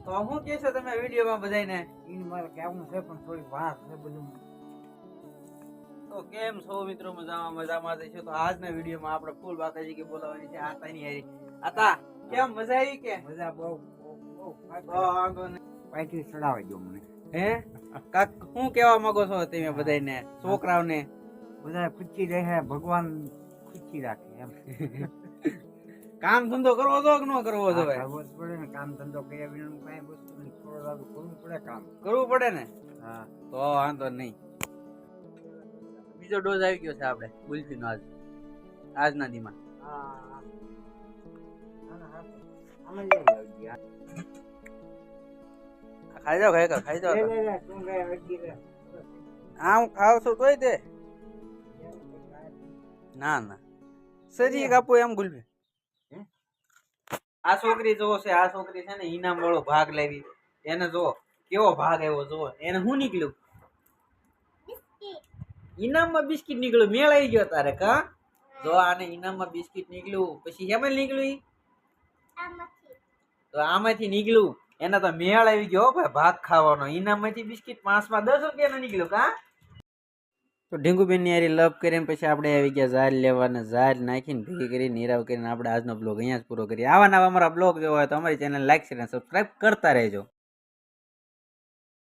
તો હું કહેશો તમે વિડીયોમાં બધાને? ઈને મારે કહેવું છે પણ થોડી વાત છે બધું. તો કેમ છો મિત્રો? મજામાં જઈશું. તો આજના વિડીયોમાં આપણે ફૂલ માતાજી કે બોલાવવાની છે. આતાની હારી. આતા કેમ મજા આવી કે? મજા બહુ તો વાંધો નહીં. પાછી ચડાવી દો મને. હે કાક શું કહેવા માંગો છો તમે બધાને, છોકરાઓને? બધા ખુશી રહે, ભગવાન ખુશી રાખે એમ. કામ ધંધો કરવો તો કે ન કરવો જો? કરવો જ પડે ને, કામ ધંધો કર્યા વિના કઈ વસ્તુ નહીં. થોડો દાડો કરવું પડે કામ. કરવું પડે ને. હા તો વાંધો નહીં. બીજો ડોઝ આવી ગયો છે આપણે ગુલ્ફીનો આજના દીમાં. હા આમાં લઈ આવજો યાર. ખાઈ જાઓ ખાઈ જાઓ. લે લે તું ગઈ હજી રે. આમ ખાવ છો તોય તે ના ના સરી કાપો એમ ગુલ્ફી. આ છોકરી જોવો છે, આ છોકરી છે ને ઇનામ વાળો ભાગ લેવી. એને જો કેવો ભાગ આવ્યો, જો એને શું નીકળ્યું? ઇનામમાં બિસ્કિટ નીકળ્યું. મેળ આવી ગયો તારે કા? જો આને ઇનામમાં બિસ્કિટ નીકળ્યું. પછી એમાં નીકળ્યું તો આમાંથી નીકળ્યું. એને તો મેળ આવી ગયો ભાઈ ભાગ ખાવાનો. ઇનામમાંથી બિસ્કિટ 5 માં 10 રૂપિયાનું નીકળ્યું કા? તો ઢીંગુબેન ની હારી લપ કરીને પછી આપણે આવી ગયા ઝાર લેવાને. ઝાર નાખીને ભેગી કરી નીરાવ કરીને આપણે આજનો બ્લોગ અહીંયા જ પૂરો કરીએ. આવા નવા અમારા બ્લોગ જોવા હોય તો અમારી ચેનલ લાઈક શેર અને સબસ્ક્રાઈબ કરતા રહેજો.